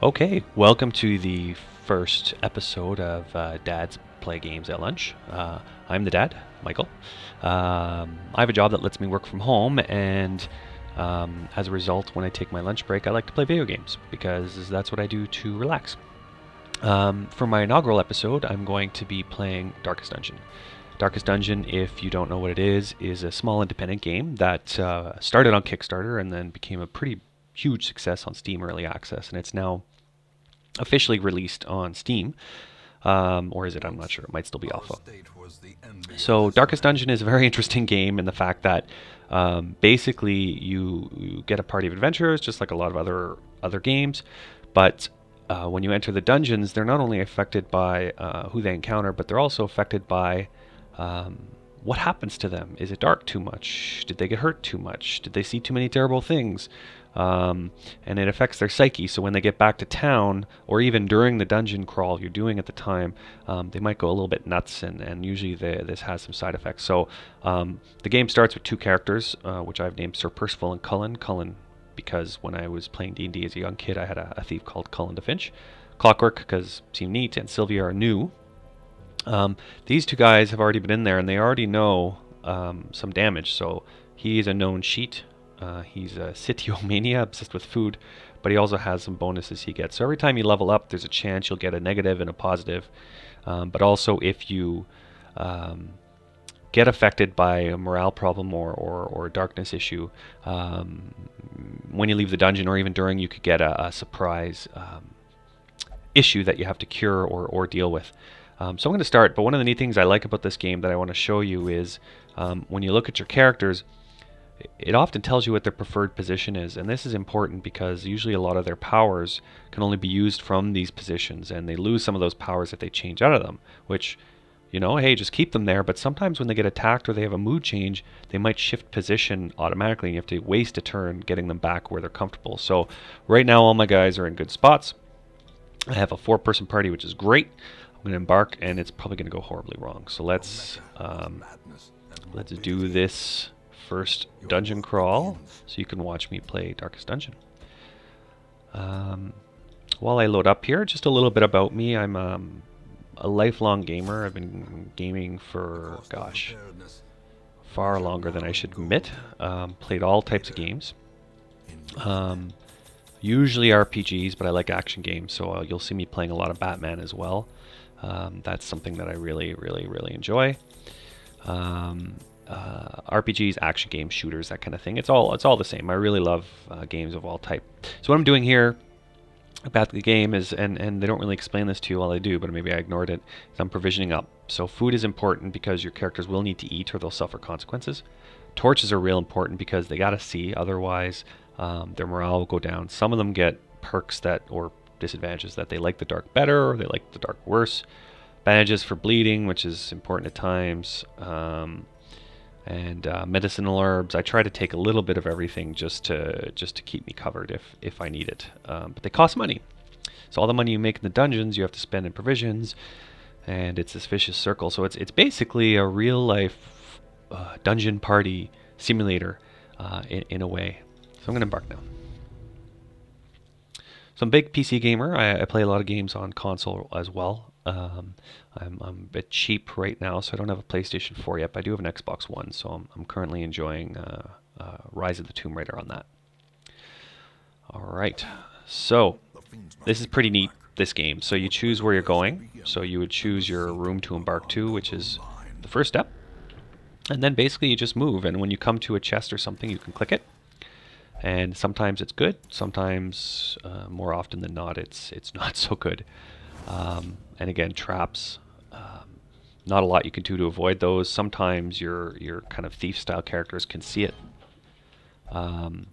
Okay, welcome to the first episode of Dad's Play Games at Lunch. I'm the dad, Michael. I have a job that lets me work from home, and as a result, when I take my lunch break, I like to play video games because that's what I do to relax. For my inaugural episode, I'm going to be playing Darkest Dungeon. Darkest Dungeon, if you don't know what it is a small independent game that started on Kickstarter and then became a pretty huge success on Steam Early Access, and it's now officially released on Steam. Or is it? I'm not sure. It might still be alpha. So Darkest Dungeon is a very interesting game in the fact that basically you get a party of adventurers, just like a lot of other games, but when you enter the dungeons, they're not only affected by who they encounter, but they're also affected by what happens to them. Is it dark too much? Did they get hurt too much? Did they see too many terrible things? And it affects their psyche. So when they get back to town, or even during the dungeon crawl you're doing at the time, they might go a little bit nuts, and usually this has some side effects. So the game starts with two characters, which I've named Sir Percival and Cullen. Cullen, because when I was playing D&D as a young kid, I had a thief called Cullen de Finch. Clockwork, because seemed neat, and Sylvia are new. These two guys have already been in there, and they already know some damage. So he's a known cheat. He's a Citiomania, obsessed with food, but he also has some bonuses he gets. So every time you level up, there's a chance you'll get a negative and a positive. But also if you get affected by a morale problem or a darkness issue, when you leave the dungeon or even during, you could get a surprise issue that you have to cure or deal with. So I'm going to start, but one of the neat things I like about this game that I want to show you is when you look at your characters, it often tells you what their preferred position is, and this is important because usually a lot of their powers can only be used from these positions, and they lose some of those powers if they change out of them, which, you know, hey, just keep them there, but sometimes when they get attacked or they have a mood change, they might shift position automatically, and you have to waste a turn getting them back where they're comfortable. So right now all my guys are in good spots. I have a 4-person party, which is great. I'm going to embark, and it's probably going to go horribly wrong. So let's do this first dungeon crawl so you can watch me play Darkest Dungeon. While I load up here, just a little bit about me. I'm a lifelong gamer. I've been gaming for, gosh, far longer than I should admit. Played all types of games. Usually RPGs, but I like action games, so you'll see me playing a lot of Batman as well. That's something that I really enjoy. RPGs, action games, shooters, that kind of thing. It's all the same. I really love games of all type. So what I'm doing here about the game is, and they don't really explain this to you while I do, but maybe I ignored it, is I'm provisioning up. So food is important because your characters will need to eat or they'll suffer consequences. Torches are real important because they gotta see, otherwise their morale will go down. Some of them get perks or disadvantages that they like the dark better or they like the dark worse. Bandages for bleeding, which is important at times. And medicinal herbs. I try to take a little bit of everything just to keep me covered if I need it. But they cost money. So all the money you make in the dungeons, you have to spend in provisions, and it's this vicious circle. So it's basically a real life dungeon party simulator in a way. So I'm going to embark now. So I'm a big PC gamer. I play a lot of games on console as well. I'm a bit cheap right now, so I don't have a PlayStation 4 yet, but I do have an Xbox One, so I'm currently enjoying Rise of the Tomb Raider on that. Alright, so this is pretty neat, this game. So you choose where you're going, so you would choose your room to embark to, which is the first step, and then basically you just move, and when you come to a chest or something, you can click it. And sometimes it's good, sometimes more often than not it's not so good. And again, traps, not a lot you can do to avoid those. Sometimes your kind of thief style characters can see it. I'm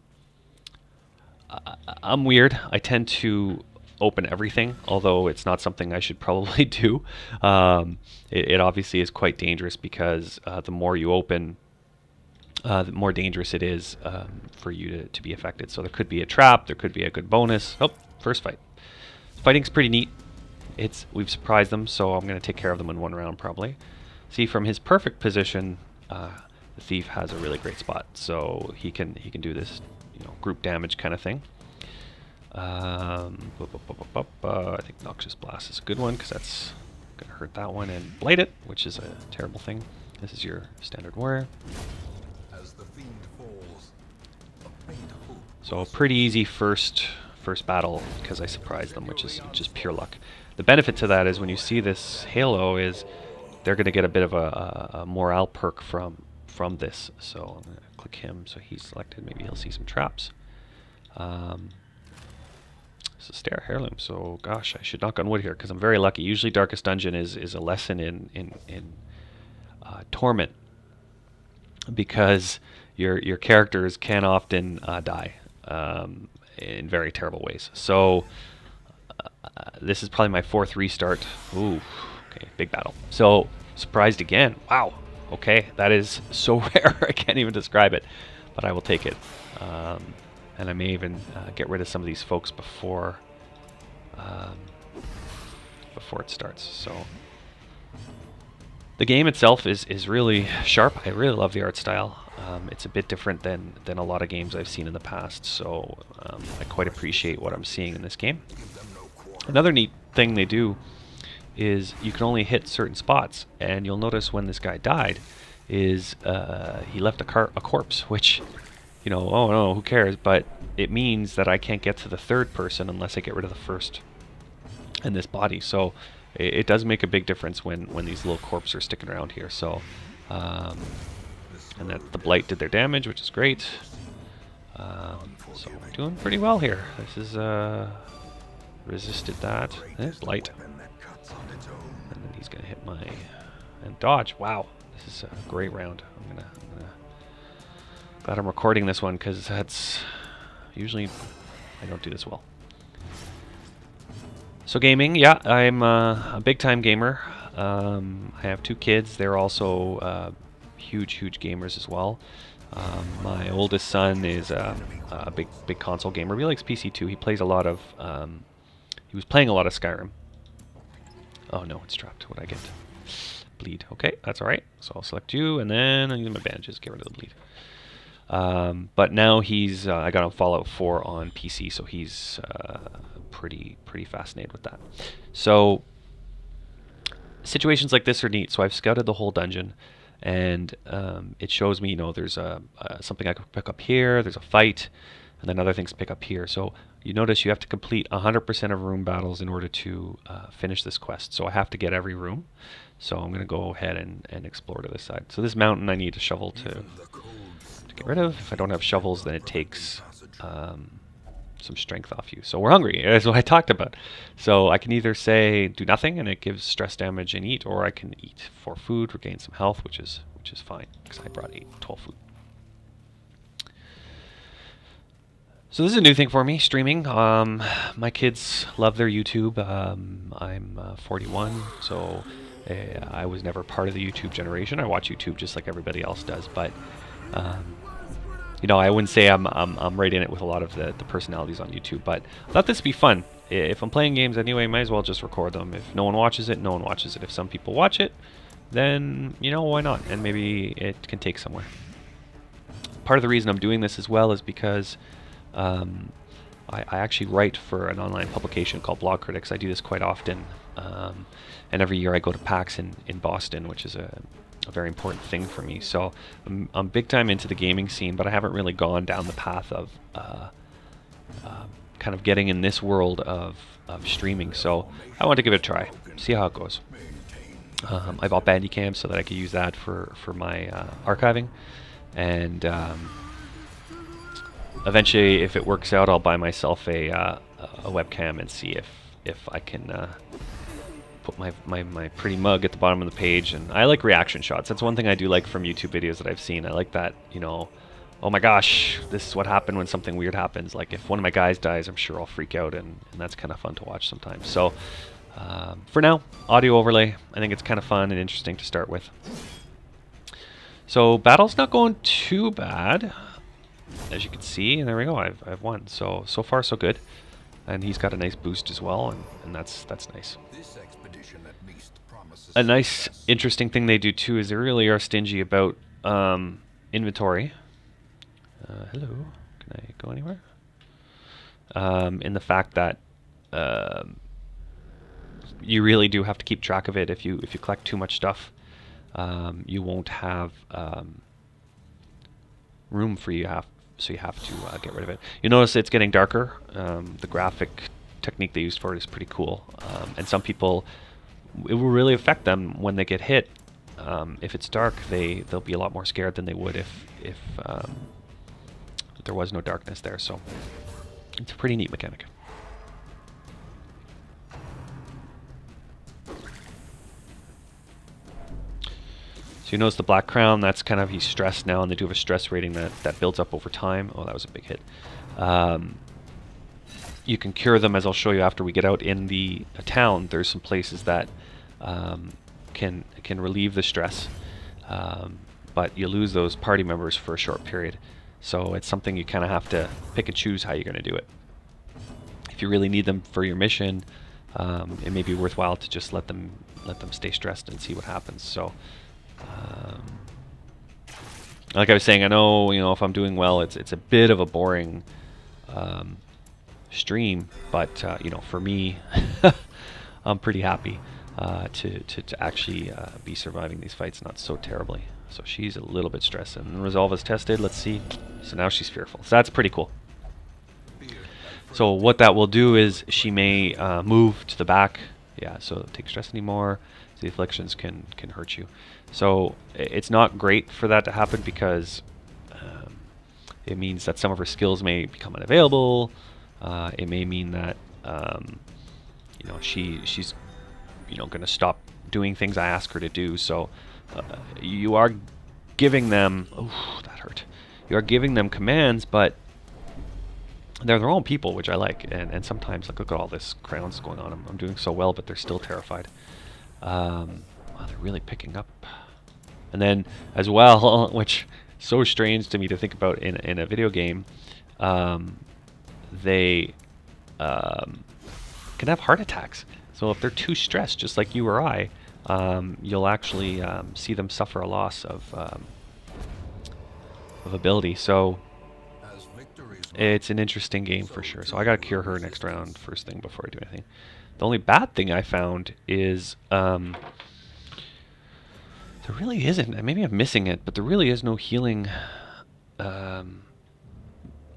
weird. I tend to open everything, although it's not something I should probably do. It obviously is quite dangerous because the more you open, the more dangerous it is for you to be affected. So there could be a trap, there could be a good bonus. Oh, first fight. Fighting's pretty neat. We've surprised them, so I'm going to take care of them in one round probably. See, from his perfect position, the thief has a really great spot, so he can do this, group damage kind of thing. I think Noxious Blast is a good one because that's going to hurt that one. And Blight It, which is a terrible thing. This is your standard warrior. So a pretty easy first battle because I surprised them, which is just pure luck. The benefit to that is when you see this Halo is they're going to get a bit of a morale perk from this. So I'm going to click him so he's selected. Maybe he'll see some traps. It's a Stare Heirloom, so gosh, I should knock on wood here because I'm very lucky. Usually Darkest Dungeon is a lesson in torment because your characters can often die in very terrible ways. So this is probably my 4th restart. Ooh, okay, big battle. So surprised again. Wow. Okay, that is so rare. I can't even describe it, but I will take it. And I may even get rid of some of these folks before it starts. So the game itself is really sharp. I really love the art style. It's a bit different than a lot of games I've seen in the past, so I quite appreciate what I'm seeing in this game. Another neat thing they do is you can only hit certain spots, and you'll notice when this guy died is he left a corpse, which, you know, oh no, who cares? But it means that I can't get to the 3rd person unless I get rid of the 1st and this body. So it does make a big difference when these little corpses are sticking around here. So and that the Blight did their damage, which is great. So we're doing pretty well here. This is resisted that. Blight. And then he's gonna hit my and dodge. Wow, this is a great round. I'm gonna glad I'm recording this one because that's usually I don't do this well. So gaming, yeah, I'm a big time gamer. I have 2 kids. They're also huge gamers as well. My oldest son is a big console gamer. He likes PC too. He plays a lot of. He was playing a lot of Skyrim. Oh no, it's trapped. What I get? Bleed. Okay, that's all right. So I'll select you, and then I'll use my bandages. Get rid of the bleed. But now he's. I got him Fallout 4 on PC, so he's pretty fascinated with that. So situations like this are neat. So I've scouted the whole dungeon. And it shows me, you know, there's something I can pick up here, there's a fight, and then other things to pick up here. So you notice you have to complete 100% of room battles in order to finish this quest. So I have to get every room. So I'm going to go ahead and explore to this side. So this mountain I need a shovel to get rid of. If I don't have shovels, then it takes some strength off you. So we're hungry, as what I talked about. So I can either say do nothing and it gives stress damage and eat, or I can eat for food, regain some health, which is fine because I brought 12 food. So this is a new thing for me, streaming. My kids love their YouTube. I'm 41, so I was never part of the YouTube generation. I watch YouTube just like everybody else does, but you know, I wouldn't say I'm right in it with a lot of the personalities on YouTube, but I thought this would be fun. If I'm playing games anyway, might as well just record them. If no one watches it, no one watches it. If some people watch it, then, you know, why not? And maybe it can take somewhere. Part of the reason I'm doing this as well is because I actually write for an online publication called Blog Critics. I do this quite often, and every year I go to PAX in Boston, which is a very important thing for me. So I'm big time into the gaming scene, but I haven't really gone down the path of kind of getting in this world of streaming. So I want to give it a try, see how it goes. I bought Bandicam so that I could use that for my archiving, and eventually, if it works out, I'll buy myself a webcam and see if I can put my pretty mug at the bottom of the page. And I like reaction shots. That's one thing I do like from YouTube videos that I've seen. I like that, you know, oh my gosh, this is what happened when something weird happens. Like if one of my guys dies, I'm sure I'll freak out, and that's kind of fun to watch sometimes. So for now, audio overlay, I think it's kind of fun and interesting to start with. So battle's not going too bad, as you can see, and there we go. I've won. So far so good, and he's got a nice boost as well, and that's nice. A nice, interesting thing they do too is they really are stingy about inventory. Hello, can I go anywhere? in the fact that you really do have to keep track of it. If you collect too much stuff, you won't have room for so you have to get rid of it. You notice it's getting darker. The graphic technique they used for it is pretty cool, and some people, it will really affect them when they get hit. If it's dark, they'll be a lot more scared than they would if there was no darkness there. So it's a pretty neat mechanic. So you notice the Black Crown, that's kind of, he's stressed now, and they do have a stress rating that builds up over time. Oh, that was a big hit. You can cure them, as I'll show you after we get out in the town. There's some places that can relieve the stress, but you lose those party members for a short period. So it's something you kind of have to pick and choose how you're going to do it. If you really need them for your mission, it may be worthwhile to just let them stay stressed and see what happens. So, like I was saying, I know, if I'm doing well, it's a bit of a boring stream, but for me, I'm pretty happy to actually be surviving these fights not so terribly. So she's a little bit stressed, and resolve is tested. Let's see. So now she's fearful. So that's pretty cool. So what that will do is she may move to the back. Yeah, so take stress anymore. So the afflictions can hurt you. So it's not great for that to happen, because it means that some of her skills may become unavailable. It may mean that she's going to stop doing things I ask her to do. So you are giving them, oh, that hurt. You are giving them commands, but they're their own people, which I like. And sometimes, like, look at all this crowns going on. I'm doing so well, but they're still terrified. Wow, they're really picking up. And then as well, which is so strange to me to think about in a video game, they can have heart attacks. So if they're too stressed, just like you or I, you'll actually see them suffer a loss of ability. So it's an interesting game for sure. So I gotta cure her next round, first thing, before I do anything. The only bad thing I found is there really isn't. Maybe I'm missing it, but there really is no healing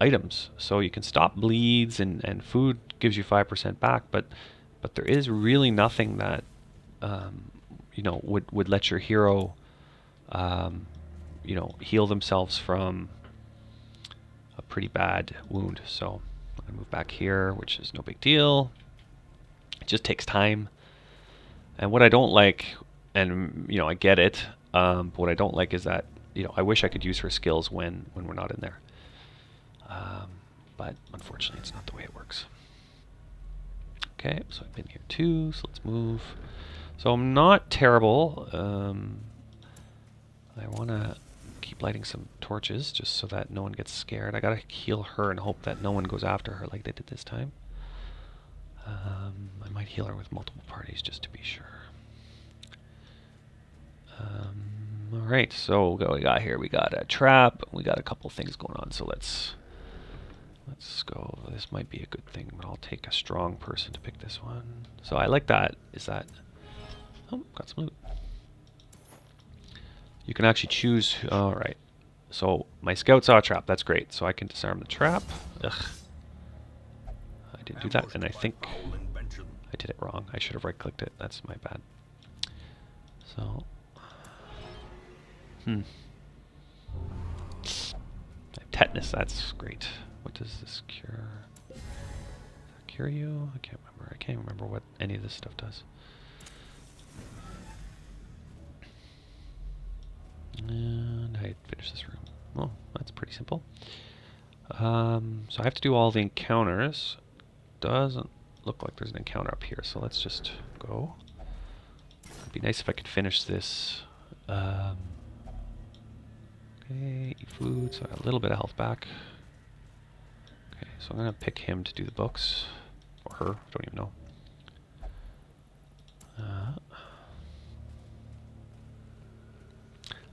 items. So you can stop bleeds, and food gives you 5% back, but there is really nothing that would let your hero heal themselves from a pretty bad wound. So I'm gonna move back here, which is no big deal. It just takes time. And what I don't like, and I get it, but what I don't like is that I wish I could use her skills when we're not in there. But unfortunately, it's not the way it works. Okay, so I've been here too, so let's move. So I'm not terrible. I want to keep lighting some torches just so that no one gets scared. I gotta heal her and hope that no one goes after her like they did this time. I might heal her with multiple parties just to be sure. Alright, so what we got here? We got a trap. We got a couple things going on, so let's go. This might be a good thing, but I'll take a strong person to pick this one. So I like that. Oh, got some loot. You can actually choose. Alright. So my scout saw a trap. That's great. So I can disarm the trap. Ugh. I didn't do that, and I think I did it wrong. I should have right-clicked it. That's my bad. So. I have tetanus. That's great. What does this cure? Does that cure you? I can't remember. I can't remember what any of this stuff does. And I finish this room. Oh, that's pretty simple. So I have to do all the encounters. Doesn't look like there's an encounter up here, so let's just go. It'd be nice if I could finish this. Okay, eat food, so I got a little bit of health back. Okay, so I'm gonna pick him to do the books. Or her, I don't even know.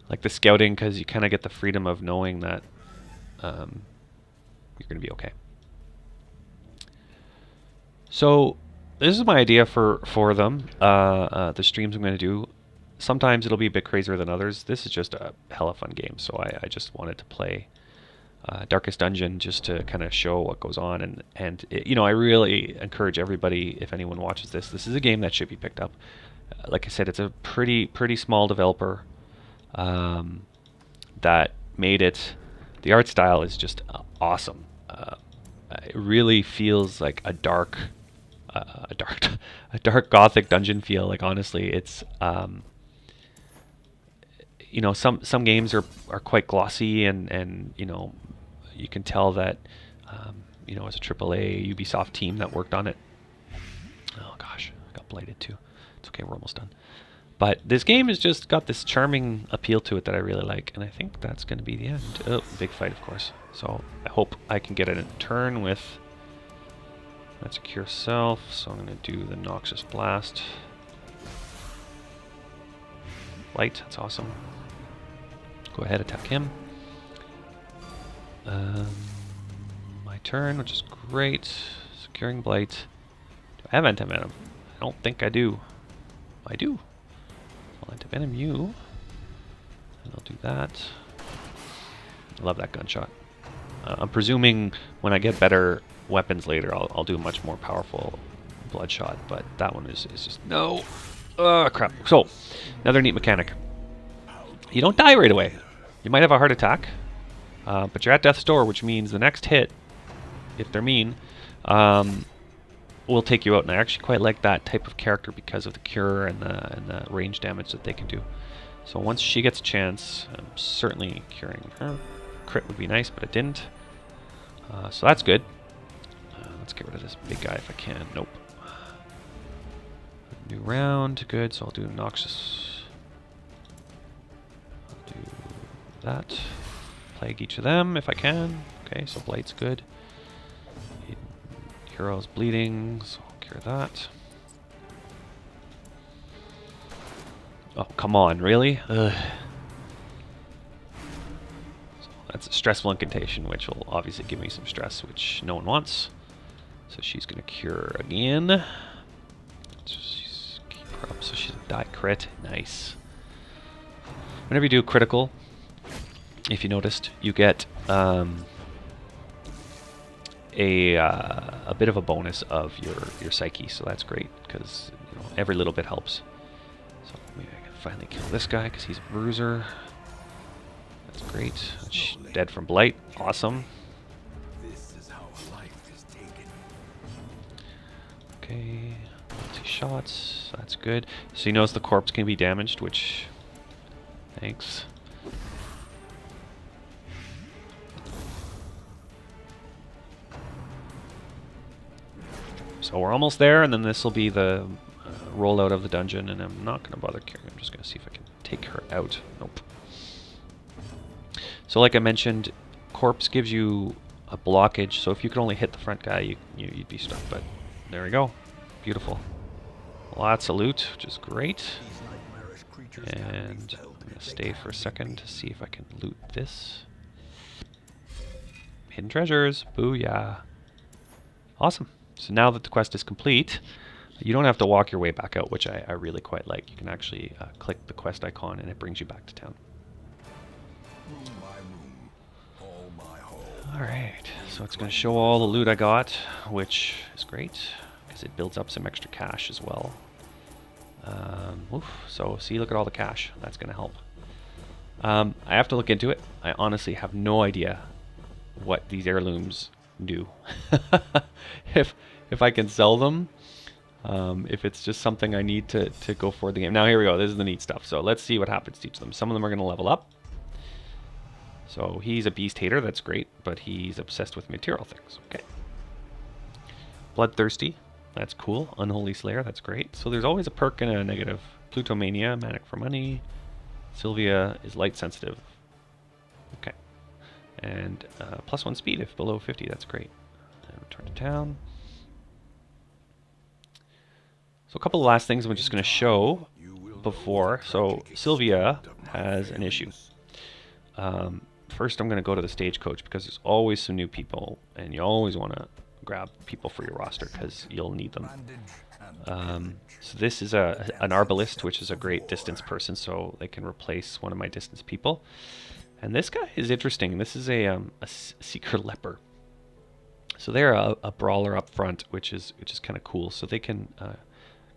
Like the scouting, because you kind of get the freedom of knowing that you're going to be okay. So this is my idea for them. The streams I'm going to do. Sometimes it'll be a bit crazier than others. This is just a hella fun game, so I just wanted to play Darkest Dungeon just to kind of show what goes on, and it, I really encourage everybody, if anyone watches this, this is a game that should be picked up. Like I said, it's a pretty small developer that made it. The art style is just awesome. It really feels like a dark a dark gothic dungeon feel. Like honestly, it's some games are quite glossy and you can tell that it's a AAA Ubisoft team that worked on it. Oh gosh, I got blighted too. It's okay, we're almost done. But this game has just got this charming appeal to it that I really like, and I think that's going to be the end. Oh, big fight, of course. So I hope I can get it in turn with that secure self. So I'm going to do the Noxious Blast. Light, that's awesome. Go ahead, attack him. My turn, which is great. Securing Blight. Do I have Anti-Venom? I don't think I do. I do. I'll Anti-Venom you. And I'll do that. I love that gunshot. I'm presuming when I get better weapons later, I'll do a much more powerful Bloodshot, but that one is just... No! Oh, crap. So, another neat mechanic. You don't die right away. You might have a heart attack, but you're at death's door, which means the next hit, if they're mean, will take you out. And I actually quite like that type of character because of the cure and the range damage that they can do. So once she gets a chance, I'm certainly curing her. Crit would be nice, but it didn't. So that's good. Let's get rid of this big guy if I can. Nope. New round. Good. So I'll do Noxious. I'll do that. Plague each of them if I can. Okay, so Blight's good. Hero's bleeding, so I'll cure that. Oh, come on, really? Ugh. So that's a stressful incantation, which will obviously give me some stress, which no one wants. So she's going to cure again. So she's keep her up, so she's a die crit. Nice. Whenever you do a critical, if you noticed, you get a bit of a bonus of your psyche, so that's great because every little bit helps. So maybe I can finally kill this guy because he's a bruiser. That's great. She's dead from Blight. Awesome. This is how life is taken. Okay, multi-shots. That's good. So you notice the corpse can be damaged, which... Thanks. So we're almost there, and then this will be the rollout of the dungeon, and I'm not going to bother caring. I'm just going to see if I can take her out. Nope. So like I mentioned, corpse gives you a blockage, so if you could only hit the front guy, you'd be stuck, but there we go. Beautiful. Lots of loot, which is great. And I'm going to stay for a second to see if I can loot this. Hidden treasures. Booyah. Awesome. So now that the quest is complete, you don't have to walk your way back out, which I really quite like. You can actually click the quest icon and it brings you back to town. Room by room, hall by hall. Alright, so it's going to show all the loot I got, which is great, because it builds up some extra cash as well. So see, look at all the cash. That's going to help. I have to look into it. I honestly have no idea what these heirlooms do. if I can sell them, if it's just something I need to go for the game. Now here we go. This is the neat stuff. So let's see what happens to each of them. Some of them are going to level up. So he's a beast hater. That's great, but he's obsessed with material things. Okay. Bloodthirsty. That's cool. Unholy Slayer. That's great. So there's always a perk and a negative. Plutomania. Manic for money. Sylvia is light sensitive. Okay. And +1 speed if below 50. That's great. And return to town. So a couple of last things I'm just going to show before. So Sylvia has an issue. First I'm going to go to the stagecoach because there's always some new people and you always want to grab people for your roster because you'll need them. Bandage and So this is an Arbalist, which is a great distance person, so they can replace one of my distance people. And this guy is interesting. This is a Seeker Leper. So they're a brawler up front, which is kind of cool. So they can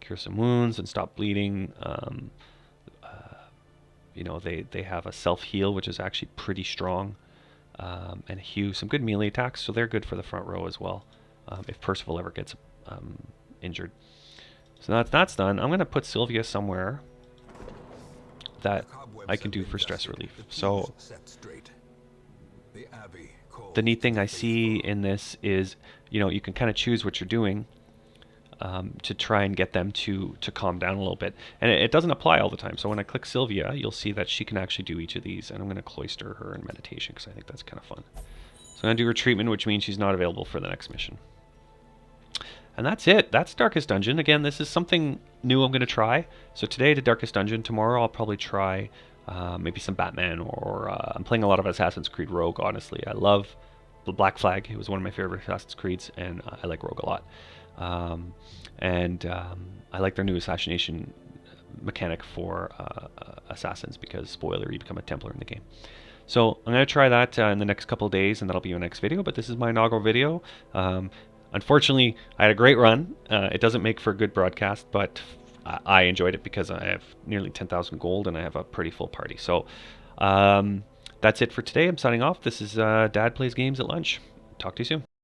cure some wounds and stop bleeding. You know, they have a self heal, which is actually pretty strong, and hew, some good melee attacks. So they're good for the front row as well. If Percival ever gets injured. So that's done. I'm gonna put Sylvia somewhere that I can do for stress relief. So the neat thing I see in this is, you know, you can kind of choose what you're doing to try and get them to calm down a little bit. And it doesn't apply all the time. So when I click Sylvia, you'll see that she can actually do each of these. And I'm going to cloister her in meditation because I think that's kind of fun. So I'm going to do her treatment, which means she's not available for the next mission. And that's it. That's Darkest Dungeon. Again, this is something new I'm going to try. So today I did Darkest Dungeon. Tomorrow I'll probably try maybe some Batman, or I'm playing a lot of Assassin's Creed Rogue, honestly. I love the Black Flag. It was one of my favorite Assassin's Creeds, and I like Rogue a lot. I like their new assassination mechanic for assassins because, spoiler, you become a Templar in the game. So I'm going to try that in the next couple of days, and that'll be my next video. But this is my inaugural video. Unfortunately, I had a great run. It doesn't make for a good broadcast, but I enjoyed it because I have nearly 10,000 gold and I have a pretty full party. So that's it for today. I'm signing off. This is Dad Plays Games at Lunch. Talk to you soon.